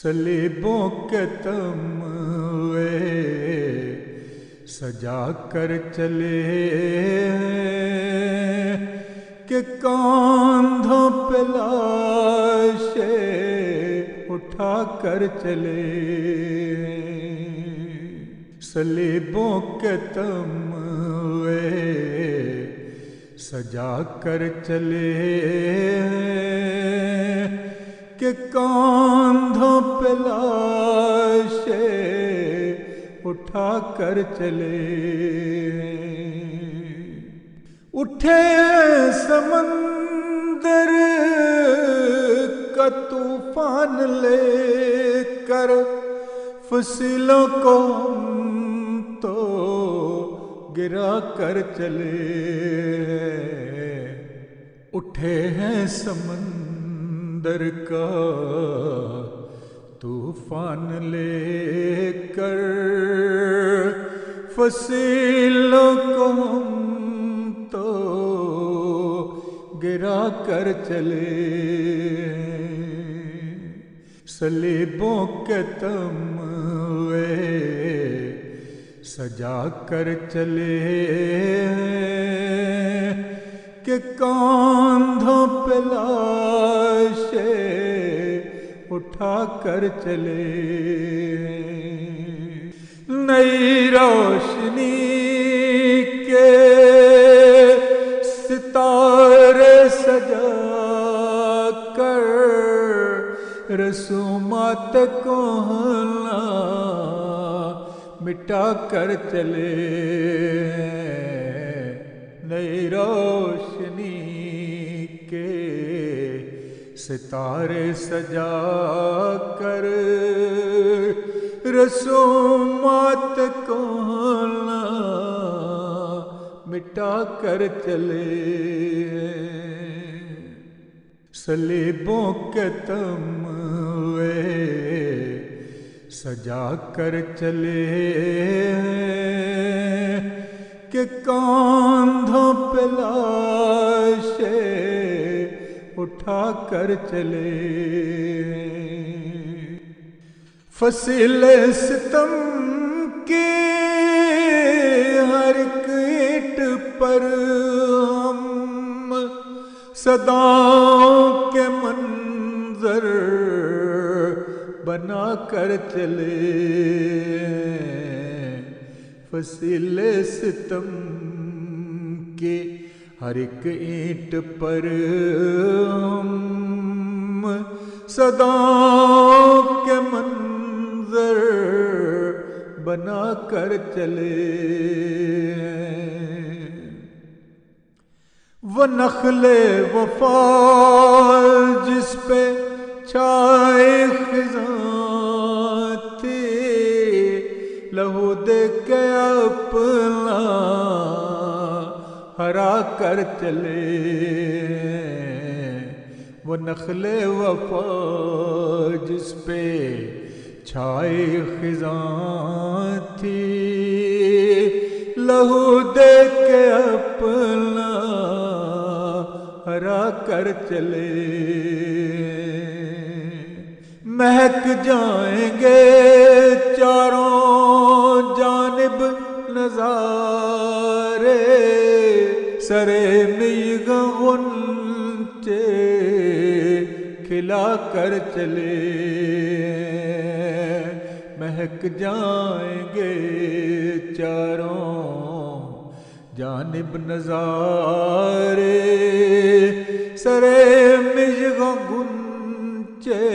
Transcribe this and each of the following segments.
سلیبوں کے تمغے سجا کر چلے کہ کاندھوں پہ لاشیں اٹھا کر چلے، سلیبوں کے تمغے سجا کر چلے کہ کاندھوں پہ لاشیں اٹھا کر چلے، اٹھے سمندر کا طوفان لے کر فصلوں کو ہم تو گرا کر چلے، اٹھے ہیں سمندر کا طوفان لے کر فصلوں کو ہم تو گرا کر چلے، سلیبوں کے تمغے سجا کر چلے کہ کاندھوں پہ لاشیں اٹھا کر چلے، نئی روشنی کے ستارے سجا کر رسومات کہنا مٹا کر چلے، نئی روشنی کے ستارے سجا کر رسومات کہنا مٹا کر چلے، سلیبوں کے تمغے سجا کر چلے کہ کاندھوں پہ لاشیں اٹھا کر چلے، فصل ستم کی ہر ایک اینٹ پر ہم صداؤں کے منظر بنا کر چلے، فصل ستم کے ہر ایک اینٹ پر ہم صداؤں کے منظر بنا کر چلے، وہ نخل وفا جس پہ چھائے خزاں تھی، لہو دے کے اپنا ہرا کر چلے، وہ نخل وفا جس پہ چھائے خزاں تھی، لہو دے کے اپنا ہرا کر چلے، مہک جائیں گے چاروں جانب نظارے، سرے میغ غنچے کھلا کر چلے، مہک جائیں گے چاروں جانب نظارے، سرے میغ غنچے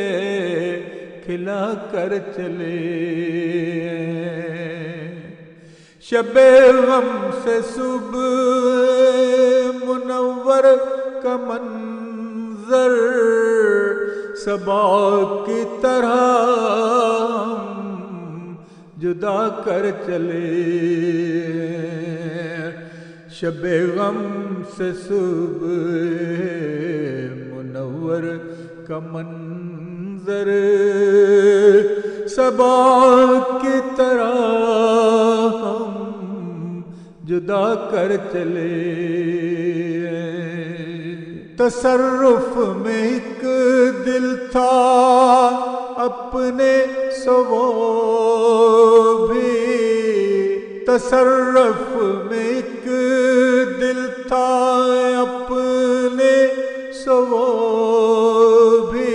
کھلا کر چلے، شب غم سے صبح منور کا منظر صبا کی طرح ہم جدا کر چلے، شب غم سے صبح منور کا منظر صبا کی طرح ہم جدا کر چلے، تصرف میں ایک دل تھا اپنے سو وہ بھی تصرف میں ایک دل تھا اپنے سو وہ بھی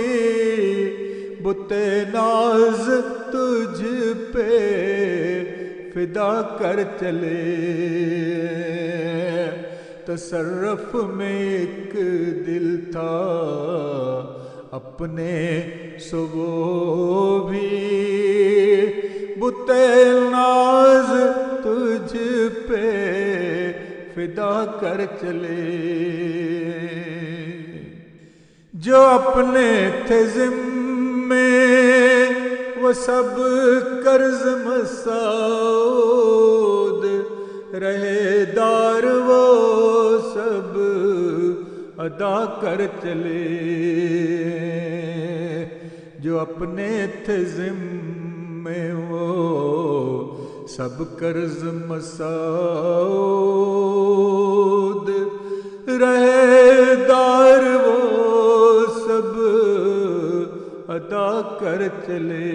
بت ناز تجھ پہ فدا کر چلے تصرف میں ایک دل تھا اپنے سو وہ بھی بت ناز تجھ پہ فدا کر چلے جو اپنے تھے ذمے وہ سب قرض مسعود رہے دار وہ سب ادا کر چلے جو اپنے تھے ذمے وہ سب قرض مسعود رہے دار وہ سب ادا کر چلے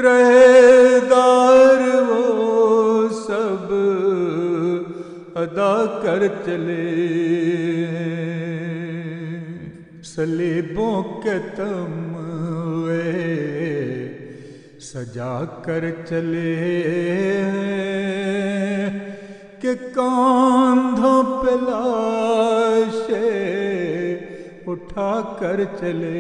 رہے دار وہ سب ادا کر چلے صلیبوں کے تمغے سجا کر چلے کہ کاندھوں پہ لاشیں اٹھا کر چلے